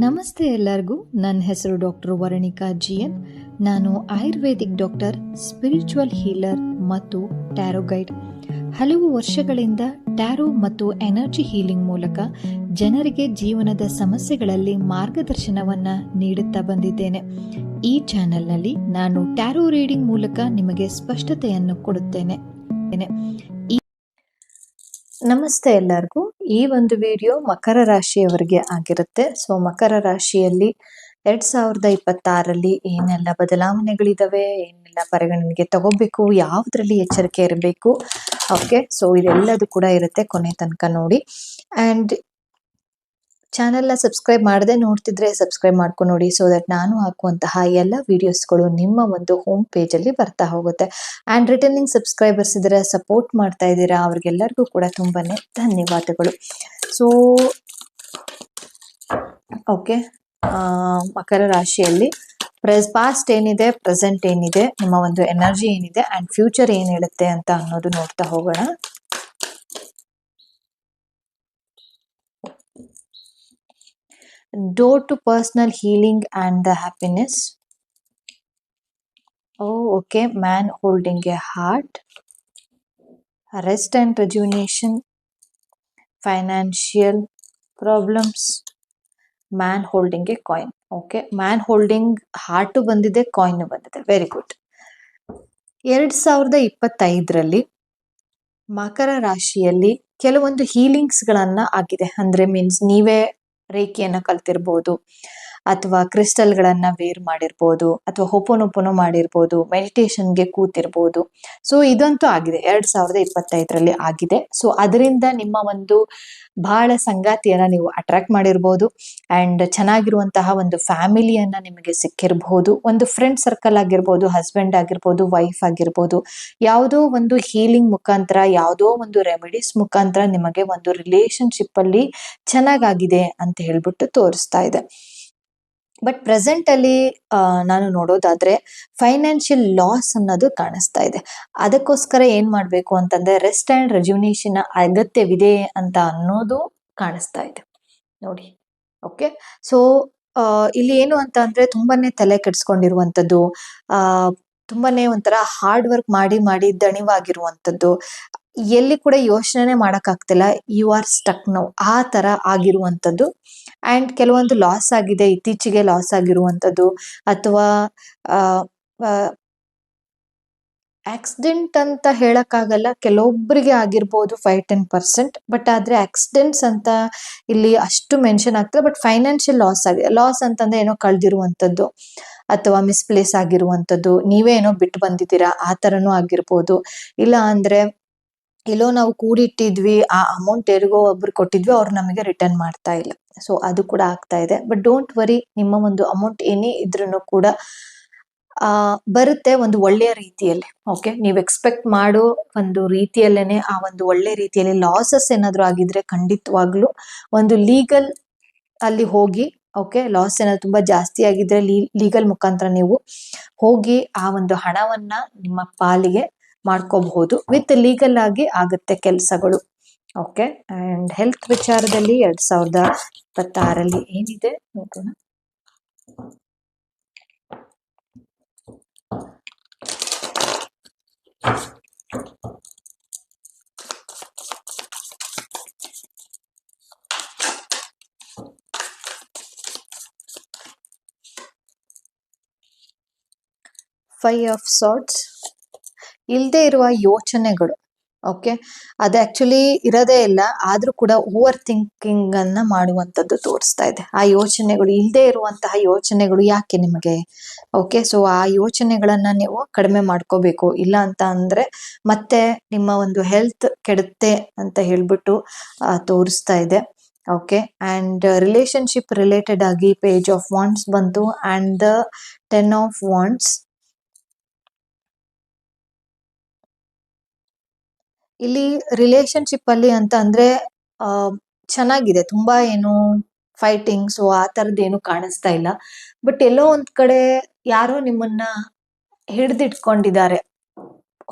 ನಮಸ್ತೆ ಎಲ್ಲರಿಗೂ. ನನ್ನ ಹೆಸರು ಡಾಕ್ಟರ್ ವರಣಿಕಾ ಜಿಎನ್. ನಾನು ಆಯುರ್ವೇದಿಕ್ ಡಾಕ್ಟರ್, ಸ್ಪಿರಿಚುವಲ್ ಹೀಲರ್ ಮತ್ತು ಟ್ಯಾರೋ ಗೈಡ್. ಹಲವು ವರ್ಷಗಳಿಂದ ಟ್ಯಾರೋ ಮತ್ತು ಎನರ್ಜಿ ಹೀಲಿಂಗ್ ಮೂಲಕ ಜನರಿಗೆ ಜೀವನದ ಸಮಸ್ಯೆಗಳಲ್ಲಿ ಮಾರ್ಗದರ್ಶನವನ್ನ ನೀಡುತ್ತಾ ಬಂದಿದ್ದೇನೆ. ಈ ಚಾನೆಲ್ನಲ್ಲಿ ನಾನು ಟ್ಯಾರೋ ರೀಡಿಂಗ್ ಮೂಲಕ ನಿಮಗೆ ಸ್ಪಷ್ಟತೆಯನ್ನು ಕೊಡುತ್ತೇನೆ. ನಮಸ್ತೆ ಎಲ್ಲರಿಗೂ. ಈ ಒಂದು ವಿಡಿಯೋ ಮಕರ ರಾಶಿಯವರಿಗೆ ಆಗಿರುತ್ತೆ. ಸೊ ಮಕರ ರಾಶಿಯಲ್ಲಿ 2026ರಲ್ಲಿ ಏನೆಲ್ಲ ಬದಲಾವಣೆಗಳಿದಾವೆ, ಏನೆಲ್ಲ ಪರಿಗಣನೆಗೆ ತಗೋಬೇಕು, ಯಾವುದ್ರಲ್ಲಿ ಎಚ್ಚರಿಕೆ ಇರಬೇಕು, ಓಕೆ. ಸೊ ಇದೆಲ್ಲದು ಕೂಡ ಇರುತ್ತೆ, ಕೊನೆ ತನಕ ನೋಡಿ. ಅಂಡ್ ಚಾನೆಲ್ನ ಸಬ್ಸ್ಕ್ರೈಬ್ ಮಾಡದೆ ನೋಡ್ತಿದ್ರೆ ಸಬ್ಸ್ಕ್ರೈಬ್ ಮಾಡ್ಕೊಂಡು ನೋಡಿ, ಸೊ ದಟ್ ನಾನು ಹಾಕುವಂತಹ ಎಲ್ಲ ವಿಡಿಯೋಸ್ಗಳು ನಿಮ್ಮ ಒಂದು ಹೋಮ್ ಪೇಜಲ್ಲಿ ಬರ್ತಾ ಹೋಗುತ್ತೆ. ಆ್ಯಂಡ್ ರಿಟರ್ನಿಂಗ್ ಸಬ್ಸ್ಕ್ರೈಬರ್ಸ್ ಇದ್ರೆ ಸಪೋರ್ಟ್ ಮಾಡ್ತಾ ಇದ್ದೀರಾ, ಅವ್ರಿಗೆಲ್ಲರಿಗೂ ಕೂಡ ತುಂಬಾನೇ ಧನ್ಯವಾದಗಳು. ಸೊ ಓಕೆ, ಮಕರ ರಾಶಿಯಲ್ಲಿ ಪಾಸ್ಟ್ ಏನಿದೆ, ಪ್ರೆಸೆಂಟ್ ಏನಿದೆ, ನಿಮ್ಮ ಒಂದು ಎನರ್ಜಿ ಏನಿದೆ ಆ್ಯಂಡ್ ಫ್ಯೂಚರ್ ಏನ್ ಹೇಳುತ್ತೆ ಅಂತ ಅನ್ನೋದು ನೋಡ್ತಾ ಹೋಗೋಣ. Door to personal healing and the happiness. Oh, okay. Man holding a heart. Rest and rejuvenation. Financial problems. Man holding a coin. Okay. Man holding heart ಬಂದಿದೆ, ಕಾಯಿನ್ ಬಂದಿದೆ. Very good. 2025ರಲ್ಲಿ ಮಕರ ರಾಶಿಯಲ್ಲಿ ಕೆಲವೊಂದು ಹೀಲಿಂಗ್ಸ್ ಗಳನ್ನ ಆಗಿದೆ. ಅಂದ್ರೆ ಮೀನ್ಸ್ ನೀವೇ ರೇಖೆಯನ್ನ ಕಲ್ತಿರ್ಬೋದು, ಅಥವಾ ಕ್ರಿಸ್ಟಲ್ಗಳನ್ನ ವೇರ್ ಮಾಡಿರ್ಬೋದು, ಅಥವಾ ಹೋಪೋನೋಪೋನೋ ಮಾಡಿರ್ಬೋದು, ಮೆಡಿಟೇಷನ್ಗೆ ಕೂತಿರ್ಬೋದು. ಸೊ ಇದಂತೂ ಆಗಿದೆ, 2025ರಲ್ಲಿ ಆಗಿದೆ. ಸೊ ಅದರಿಂದ ನಿಮ್ಮ ಒಂದು ಬಹಳ ಸಂಗಾತಿಯನ್ನ ನೀವು ಅಟ್ರಾಕ್ಟ್ ಮಾಡಿರ್ಬೋದು. ಅಂಡ್ ಚೆನ್ನಾಗಿರುವಂತಹ ಒಂದು ಫ್ಯಾಮಿಲಿಯನ್ನ ನಿಮಗೆ ಸಿಕ್ಕಿರಬಹುದು. ಒಂದು ಫ್ರೆಂಡ್ ಸರ್ಕಲ್ ಆಗಿರ್ಬೋದು, ಹಸ್ಬೆಂಡ್ ಆಗಿರ್ಬೋದು, ವೈಫ್ ಆಗಿರ್ಬೋದು, ಯಾವುದೋ ಒಂದು ಹೀಲಿಂಗ್ ಮುಖಾಂತರ, ಯಾವುದೋ ಒಂದು ರೆಮಿಡೀಸ್ ಮುಖಾಂತರ ನಿಮಗೆ ಒಂದು ರಿಲೇಶನ್ಶಿಪ್ ಅಲ್ಲಿ ಚೆನ್ನಾಗಾಗಿದೆ ಅಂತ ಹೇಳ್ಬಿಟ್ಟು ತೋರಿಸ್ತಾ ಇದೆ. ಬಟ್ ಪ್ರೆಸೆಂಟ್ ಅಲ್ಲಿ ನಾನು ನೋಡೋದಾದ್ರೆ ಫೈನಾನ್ಷಿಯಲ್ ಲಾಸ್ ಅನ್ನೋದು ಕಾಣಿಸ್ತಾ ಇದೆ. ಅದಕ್ಕೋಸ್ಕರ ಏನ್ ಮಾಡ್ಬೇಕು ಅಂತಂದ್ರೆ ರೆಸ್ಟ್ ಅಂಡ್ ರೆಜ್ಯುನೇಷನ್ ಅಗತ್ಯವಿದೆ ಅಂತ ಅನ್ನೋದು ಕಾಣಿಸ್ತಾ ಇದೆ ನೋಡಿ. ಓಕೆ, ಸೊ ಇಲ್ಲಿ ಏನು ಅಂತ ಅಂದ್ರೆ ತುಂಬಾನೇ ತಲೆ ಕೆಡ್ಸ್ಕೊಂಡಿರುವಂತದ್ದು, ತುಂಬಾನೇ ಒಂಥರ ಹಾರ್ಡ್ ವರ್ಕ್ ಮಾಡಿ ಮಾಡಿ ದಣಿವಾಗಿರುವಂತದ್ದು, ಎಲ್ಲಿ ಕೂಡ ಯೋಚನೆ ಮಾಡಕ್ ಆಗ್ತಿಲ್ಲ, ಯು ಆರ್ ಸ್ಟಕ್ ನೌ, ಆ ತರ ಆಗಿರುವಂತದ್ದು. ಅಂಡ್ ಕೆಲವೊಂದು ಲಾಸ್ ಆಗಿದೆ, ಇತ್ತೀಚೆಗೆ ಲಾಸ್ ಆಗಿರುವಂತದ್ದು, ಅಥವಾ ಆಕ್ಸಿಡೆಂಟ್ ಅಂತ ಹೇಳಕ್ಕಾಗಲ್ಲ, ಕೆಲವೊಬ್ಬರಿಗೆ ಆಗಿರ್ಬೋದು 5-10%. ಬಟ್ ಆದ್ರೆ ಆಕ್ಸಿಡೆಂಟ್ಸ್ ಅಂತ ಇಲ್ಲಿ ಅಷ್ಟು ಮೆನ್ಷನ್ ಆಗ್ತದೆ. ಬಟ್ ಫೈನಾನ್ಷಿಯಲ್ ಲಾಸ್ ಆಗಿದೆ. ಲಾಸ್ ಅಂತಂದ್ರೆ ಏನೋ ಕಳ್ದಿರುವಂತದ್ದು, ಅಥವಾ ಮಿಸ್ಪ್ಲೇಸ್ ಆಗಿರುವಂತದ್ದು, ನೀವೇ ಏನೋ ಬಿಟ್ಟು ಬಂದಿದ್ದೀರಾ ಆ ತರನೂ ಆಗಿರ್ಬೋದು. ಇಲ್ಲ ಅಂದ್ರೆ ಎಲ್ಲೋ ನಾವು ಕೂಡಿಟ್ಟಿದ್ವಿ, ಆ ಅಮೌಂಟ್ ಯಾರಿಗೋ ಒಬ್ರು ಕೊಟ್ಟಿದ್ವಿ, ಅವ್ರು ನಮಗೆ ರಿಟರ್ನ್ ಮಾಡ್ತಾ ಇಲ್ಲ. ಸೊ ಅದು ಕೂಡ ಆಗ್ತಾ ಇದೆ. ಬಟ್ ಡೋಂಟ್ ವರಿ, ನಿಮ್ಮ ಒಂದು ಅಮೌಂಟ್ ಏನೇ ಇದ್ರೂ ಕೂಡ ಬರುತ್ತೆ ಒಂದು ಒಳ್ಳೆಯ ರೀತಿಯಲ್ಲಿ. ಓಕೆ, ನೀವು ಎಕ್ಸ್ಪೆಕ್ಟ್ ಮಾಡೋ ಒಂದು ರೀತಿಯಲ್ಲೇನೆ, ಆ ಒಂದು ಒಳ್ಳೆ ರೀತಿಯಲ್ಲಿ. ಲಾಸಸ್ ಏನಾದ್ರು ಆಗಿದ್ರೆ ಖಂಡಿತವಾಗ್ಲೂ ಒಂದು ಲೀಗಲ್ ಅಲ್ಲಿ ಹೋಗಿ, ಓಕೆ, ಲಾಸ್ ಏನಾದ್ರು ತುಂಬಾ ಜಾಸ್ತಿ ಆಗಿದ್ರೆ ಲೀಗಲ್ ಮುಖಾಂತರ ನೀವು ಹೋಗಿ ಆ ಒಂದು ಹಣವನ್ನ ನಿಮ್ಮ ಪಾಲಿಗೆ ಮಾಡ್ಕೋಬಹುದು. ವಿತ್ ಲೀಗಲ್ ಆಗಿ ಆಗುತ್ತೆ ಕೆಲಸಗಳು. ಓಕೆ, ಅಂಡ್ ಹೆಲ್ತ್ ವಿಚಾರದಲ್ಲಿ 2026ರಲ್ಲಿ ಏನಿದೆ ನೋಡೋಣ. Five of swords. ಇಲ್ಲದೆ ಇರುವ ಯೋಚನೆಗಳು, ಓಕೆ, ಅದು ಆಕ್ಚುಲಿ ಇರೋದೇ ಇಲ್ಲ, ಆದ್ರೂ ಕೂಡ ಓವರ್ ಥಿಂಕಿಂಗ್ ಅನ್ನ ಮಾಡುವಂತದ್ದು ತೋರಿಸ್ತಾ ಇದೆ. ಆ ಯೋಚನೆಗಳು, ಇಲ್ಲದೆ ಇರುವಂತಹ ಯೋಚನೆಗಳು ಯಾಕೆ ನಿಮಗೆ? ಓಕೆ, ಸೊ ಆ ಯೋಚನೆಗಳನ್ನ ನೀವು ಕಡಿಮೆ ಮಾಡ್ಕೋಬೇಕು. ಇಲ್ಲ ಅಂತ ಅಂದ್ರೆ ಮತ್ತೆ ನಿಮ್ಮ ಒಂದು ಹೆಲ್ತ್ ಕೆಡುತ್ತೆ ಅಂತ ಹೇಳ್ಬಿಟ್ಟು ತೋರಿಸ್ತಾ ಇದೆ. ಓಕೆ, ಅಂಡ್ ರಿಲೇಶನ್ಶಿಪ್ ರಿಲೇಟೆಡ್ ಆಗಿ ಪೇಜ್ ಆಫ್ ವಾಂಡ್ಸ್ ಬಂತು ಅಂಡ್ ದ 10 ಆಫ್ ವಾಂಡ್ಸ್. ಇಲ್ಲಿ ರಿಲೇಶನ್ಶಿಪ್ ಅಲ್ಲಿ ಅಂತ ಅಂದ್ರೆ ಚೆನ್ನಾಗಿದೆ, ತುಂಬಾ ಏನು ಫೈಟಿಂಗ್ಸ್ ಆ ತರದ್ ಏನು ಕಾಣಿಸ್ತಾ ಇಲ್ಲ. ಬಟ್ ಎಲ್ಲೋ ಒಂದ್ ಕಡೆ ಯಾರೋ ನಿಮ್ಮನ್ನ ಹಿಡ್ದಿಟ್ಕೊಂಡಿದ್ದಾರೆ,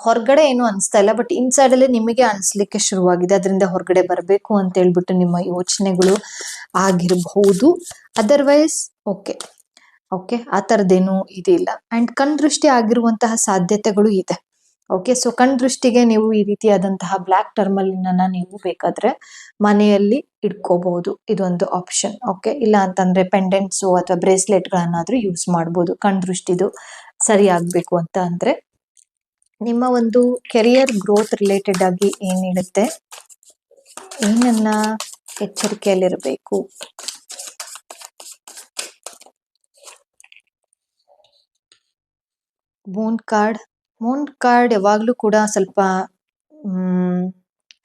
ಹೊರಗಡೆ ಏನು ಅನಿಸ್ತಾ ಇಲ್ಲ, ಬಟ್ ಇನ್ಸೈಡ್ ಅಲ್ಲಿ ನಿಮಗೆ ಅನಿಸ್ಲಿಕ್ಕೆ ಶುರುವಾಗಿದೆ. ಅದರಿಂದ ಹೊರಗಡೆ ಬರಬೇಕು ಅಂತ ಹೇಳ್ಬಿಟ್ಟು ನಿಮ್ಮ ಯೋಚನೆಗಳು ಆಗಿರಬಹುದು. ಅದರ್ವೈಸ್ ಓಕೆ ಓಕೆ, ಆ ಥರದ್ದೇನು ಇದಿಲ್ಲ. ಅಂಡ್ ಕಣ್ ದೃಷ್ಟಿ ಆಗಿರುವಂತಹ ಸಾಧ್ಯತೆಗಳು ಇದೆ. ಓಕೆ, ಸೊ ಕಣ್ ದೃಷ್ಟಿಗೆ ನೀವು ಈ ರೀತಿಯಾದಂತಹ ಬ್ಲ್ಯಾಕ್ ಟರ್ಮಲಿನ ನೀವು ಬೇಕಾದ್ರೆ ಮನೆಯಲ್ಲಿ ಇಟ್ಕೋಬಹುದು, ಇದೊಂದು ಆಪ್ಷನ್. ಓಕೆ, ಇಲ್ಲ ಅಂತಂದ್ರೆ ಪೆಂಡೆಂಟ್ಸು ಅಥವಾ ಬ್ರೇಸ್ಲೆಟ್ಗಳನ್ನಾದ್ರೂ ಯೂಸ್ ಮಾಡ್ಬೋದು ಕಣ್ ದೃಷ್ಟಿದು ಸರಿ ಆಗ್ಬೇಕು ಅಂತ ಅಂದ್ರೆ. ನಿಮ್ಮ ಒಂದು ಕೆರಿಯರ್ ಗ್ರೋತ್ ರಿಲೇಟೆಡ್ ಆಗಿ ಏನಿರುತ್ತೆ, ಏನನ್ನ ಎಚ್ಚರಿಕೆಯಲ್ಲಿರಬೇಕು. ಮೂನ್ ಕಾರ್ಡ್ ಯಾವಾಗ್ಲೂ ಕೂಡ ಸ್ವಲ್ಪ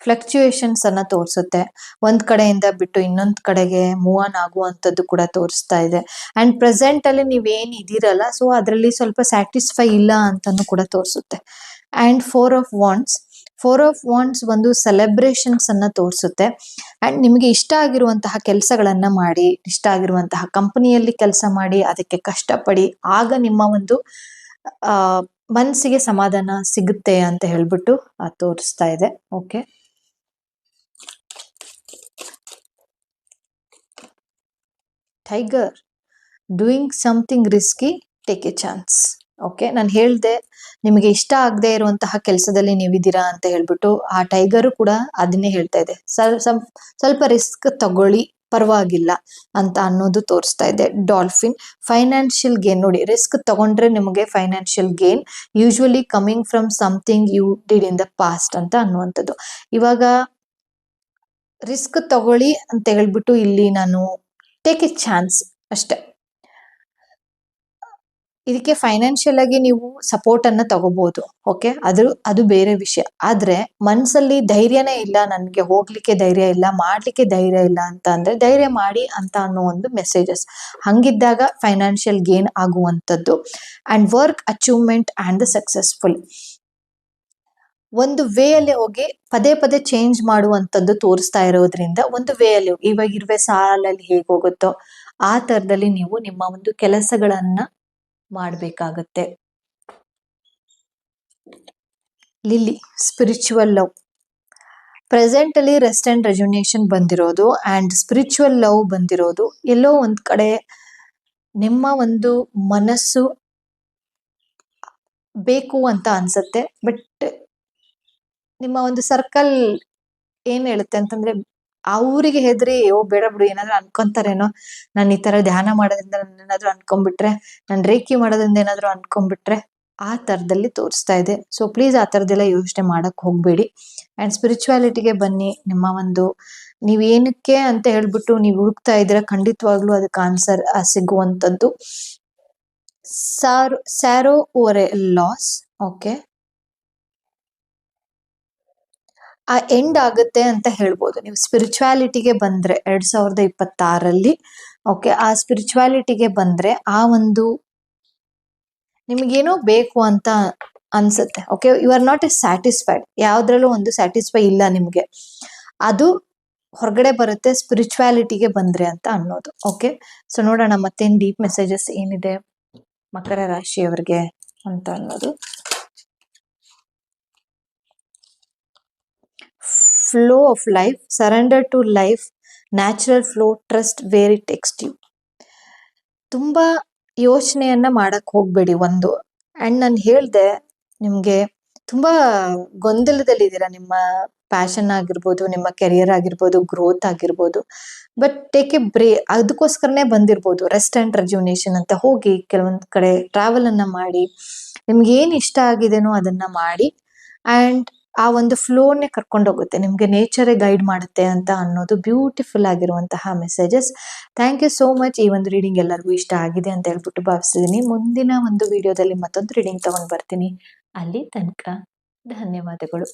ಫ್ಲಕ್ಚುಯೇಷನ್ಸ್ ಅನ್ನ ತೋರಿಸುತ್ತೆ. ಒಂದ್ ಕಡೆಯಿಂದ ಬಿಟ್ಟು ಇನ್ನೊಂದ್ ಕಡೆಗೆ ಮೂವ್ ಆನ್ ಆಗುವಂತದ್ದು ಕೂಡ ತೋರಿಸ್ತಾ ಇದೆ. ಅಂಡ್ ಪ್ರೆಸೆಂಟ್ ಅಲ್ಲಿ ನೀವೇನ್ ಇದೀರಲ್ಲ, ಸೊ ಅದರಲ್ಲಿ ಸ್ವಲ್ಪ ಸ್ಯಾಟಿಸ್ಫೈ ಇಲ್ಲ ಅಂತಾನು ಕೂಡ ತೋರಿಸುತ್ತೆ. ಅಂಡ್ ಫೋರ್ ಆಫ್ ವಾಂಡ್ಸ್ ಒಂದು ಸೆಲೆಬ್ರೇಷನ್ಸ್ ಅನ್ನ ತೋರಿಸುತ್ತೆ. ಅಂಡ್ ನಿಮಗೆ ಇಷ್ಟ ಆಗಿರುವಂತಹ ಕೆಲಸಗಳನ್ನ ಮಾಡಿ, ಇಷ್ಟ ಆಗಿರುವಂತಹ ಕಂಪನಿಯಲ್ಲಿ ಕೆಲಸ ಮಾಡಿ, ಅದಕ್ಕೆ ಕಷ್ಟಪಡಿ, ಆಗ ನಿಮ್ಮ ಒಂದು ಮನಸ್ಸಿಗೆ ಸಮಾಧಾನ ಸಿಗುತ್ತೆ ಅಂತ ಹೇಳ್ಬಿಟ್ಟು ತೋರಿಸ್ತಾ ಇದೆ. Okay, tiger doing something risky, take A chance. Okay, ನಾನು ಹೇಳ್ದೆ ನಿಮಗೆ ಇಷ್ಟ ಆಗದೆ ಇರುವಂತಹ ಕೆಲಸದಲ್ಲಿ ನೀವಿದ್ದೀರಾ ಅಂತ ಹೇಳ್ಬಿಟ್ಟು, ಆ ಟೈಗರು ಕೂಡ ಅದನ್ನೇ ಹೇಳ್ತಾ ಇದೆ. ಸ್ವಲ್ಪ ರಿಸ್ಕ್ ತಗೊಳ್ಳಿ, ಪರವಾಗಿಲ್ಲ ಅಂತ ಅನ್ನೋದು ತೋರಿಸ್ತಾ ಇದೆ. ಡಾಲ್ಫಿನ್ ಫೈನಾನ್ಷಿಯಲ್ ಗೇನ್, ನೋಡಿ ರಿಸ್ಕ್ ತಗೊಂಡ್ರೆ ನಿಮಗೆ financial gain usually coming from something you did in the past ಅಂತ ಅನ್ನುವಂಥದ್ದು. ಇವಾಗ ರಿಸ್ಕ್ ತಗೊಳ್ಳಿ ಅಂತ ಹೇಳ್ಬಿಟ್ಟು ಇಲ್ಲಿ ನಾನು ಟೇಕ್ ಎ ಚಾನ್ಸ್ ಅಷ್ಟೇ. ಇದಕ್ಕೆ ಫೈನಾನ್ಷಿಯಲ್ ಆಗಿ ನೀವು ಸಪೋರ್ಟ್ ಅನ್ನ ತಗೋಬಹುದು. ಓಕೆ, ಅದು ಬೇರೆ ವಿಷಯ. ಆದ್ರೆ ಮನ್ಸಲ್ಲಿ ಧೈರ್ಯನೇ ಇಲ್ಲ, ನನ್ಗೆ ಹೋಗ್ಲಿಕ್ಕೆ ಧೈರ್ಯ ಇಲ್ಲ, ಮಾಡ್ಲಿಕ್ಕೆ ಧೈರ್ಯ ಇಲ್ಲ ಅಂತ ಅಂದ್ರೆ ಧೈರ್ಯ ಮಾಡಿ ಅಂತ ಅನ್ನೋ ಒಂದು ಮೆಸೇಜಸ್. ಹಂಗಿದ್ದಾಗ ಫೈನಾನ್ಷಿಯಲ್ ಗೇನ್ ಆಗುವಂಥದ್ದು. And work achievement and the successful, ಒಂದು ವೇ ಅಲ್ಲಿ ಹೋಗಿ ಪದೇ ಪದೇ ಚೇಂಜ್ ಮಾಡುವಂಥದ್ದು ತೋರಿಸ್ತಾ ಇರೋದ್ರಿಂದ ಒಂದು ವೇ ಅಲ್ಲಿ ಹೋಗಿ, ಇವಾಗ ಇರುವೆ ಸಾಲಲ್ಲಿ ಹೇಗೆ ಹೋಗುತ್ತೋ ಆ ತರದಲ್ಲಿ ನೀವು ನಿಮ್ಮ ಒಂದು ಕೆಲಸಗಳನ್ನ ಮಾಡಬೇಕಾಗತ್ತೆ. ಲಿಲ್ಲಿ ಸ್ಪಿರಿಚುವಲ್ ಲವ್, ಪ್ರೆಸೆಂಟ್ ಅಲ್ಲಿ ರೆಸ್ಟ್ ಅಂಡ್ ರೆಜುನೇಷನ್ ಬಂದಿರೋದು ಅಂಡ್ ಸ್ಪಿರಿಚುವಲ್ ಲವ್ ಬಂದಿರೋದು. ಎಲ್ಲೋ ಒಂದ್ ಕಡೆ ನಿಮ್ಮ ಒಂದು ಮನಸ್ಸು ಬೇಕು ಅಂತ ಅನ್ಸತ್ತೆ, ಬಟ್ ನಿಮ್ಮ ಒಂದು ಸರ್ಕಲ್ ಏನ್ ಹೇಳುತ್ತೆ ಅಂತಂದ್ರೆ ಅವ್ರಿಗೆ ಹೆದ್ರಿ ಬೇಡ ಬಿಡು ಏನಾದ್ರು ಅನ್ಕೊಂತಾರೇನೋ, ನಾನು ಈ ತರ ಧ್ಯಾನ ಮಾಡೋದ್ರಿಂದ ನಾನು ಏನಾದ್ರು ಅನ್ಕೊಂಡ್ಬಿಟ್ರೆ, ನಾನು ರೇಖಿ ಮಾಡೋದ್ರಿಂದ ಏನಾದ್ರು ಅನ್ಕೊಂಡ್ಬಿಟ್ರೆ, ಆ ತರದಲ್ಲಿ ತೋರಿಸ್ತಾ ಇದೆ. ಸೊ ಪ್ಲೀಸ್ ಆ ತರದೆಲ್ಲ ಯೋಚನೆ ಮಾಡಕ್ ಹೋಗ್ಬೇಡಿ. ಅಂಡ್ ಸ್ಪಿರಿಚುವಾಲಿಟಿಗೆ ಬನ್ನಿ. ನಿಮ್ಮ ಒಂದು ನೀವ್ ಏನಕ್ಕೆ ಅಂತ ಹೇಳ್ಬಿಟ್ಟು ನೀವು ಹುಡುಕ್ತಾ ಇದ್ರೆ ಖಂಡಿತವಾಗ್ಲೂ ಅದಕ್ಕೆ ಆನ್ಸರ್ ಸಿಗುವಂತದ್ದು. Sorrow over a loss. Okay, ಆ ಎಂಡ್ ಆಗುತ್ತೆ ಅಂತ ಹೇಳ್ಬೋದು. ನೀವು ಸ್ಪಿರಿಚುವಾಲಿಟಿಗೆ ಬಂದ್ರೆ 2026 ಓಕೆ, ಆ ಸ್ಪಿರಿಚುವಾಲಿಟಿಗೆ ಬಂದ್ರೆ ಆ ಒಂದು ನಿಮಗೇನೋ ಬೇಕು ಅಂತ ಅನ್ಸುತ್ತೆ. Okay, you are not a satisfied, ಯಾವ್ದ್ರಲ್ಲೂ ಒಂದು ಸ್ಯಾಟಿಸ್ಫೈ ಇಲ್ಲ ನಿಮ್ಗೆ, ಅದು ಹೊರಗಡೆ ಬರುತ್ತೆ ಸ್ಪಿರಿಚುವಾಲಿಟಿಗೆ ಬಂದ್ರೆ ಅಂತ ಅನ್ನೋದು. ಓಕೆ, ಸೊ ನೋಡೋಣ ಮತ್ತೇನ್ ಡೀಪ್ ಮೆಸೇಜಸ್ ಏನಿದೆ ಮಕರ ರಾಶಿಯವರಿಗೆ ಅಂತ ಅನ್ನೋದು. Flow of life, surrender to life, natural flow, trust where it takes you. ತುಂಬಾ ಯೋಚನೆಯನ್ನ ಮಾಡಕ್ ಹೋಗ್ಬೇಡಿ ಒಂದು. ಅಂಡ್ ನಾನು ಹೇಳ್ದೆ ನಿಮ್ಗೆ ತುಂಬಾ ಗೊಂದಲದಲ್ಲಿದ್ದೀರಾ, ನಿಮ್ಮ ಪ್ಯಾಷನ್ ಆಗಿರ್ಬೋದು, ನಿಮ್ಮ ಕೆರಿಯರ್ ಆಗಿರ್ಬೋದು, ಗ್ರೋತ್ ಆಗಿರ್ಬೋದು. ಬಟ್ ಟೇಕ್ ಎ ಅದಕ್ಕೋಸ್ಕರನೇ ಬಂದಿರ್ಬೋದು ರೆಸ್ಟ್ ಅಂಡ್ ರೆಜುನೇಷನ್ ಅಂತ. ಹೋಗಿ ಕೆಲವೊಂದ್ ಕಡೆ ಟ್ರಾವೆಲ್ ಅನ್ನ ಮಾಡಿ, ನಿಮ್ಗೆ ಏನ್ ಇಷ್ಟ ಆಗಿದೆನೋ ಅದನ್ನ ಮಾಡಿ. ಅಂಡ್ ಆ ಒಂದು ಫ್ಲೋನೇ ಕರ್ಕೊಂಡು ಹೋಗುತ್ತೆ, ನಿಮ್ಗೆ ನೇಚರೇ ಗೈಡ್ ಮಾಡುತ್ತೆ ಅಂತ ಅನ್ನೋದು ಬ್ಯೂಟಿಫುಲ್ ಆಗಿರುವಂತಹ messages. Thank you so much. ಈ ಒಂದು ರೀಡಿಂಗ್ ಎಲ್ಲರಿಗೂ ಇಷ್ಟ ಆಗಿದೆ ಅಂತ ಹೇಳ್ಬಿಟ್ಟು ಭಾವಿಸಿದೀನಿ. ಮುಂದಿನ ಒಂದು ವಿಡಿಯೋದಲ್ಲಿ ಮತ್ತೊಂದು ರೀಡಿಂಗ್ ತಗೊಂಡ್ ಬರ್ತೀನಿ. ಅಲ್ಲಿ ತನಕ ಧನ್ಯವಾದಗಳು.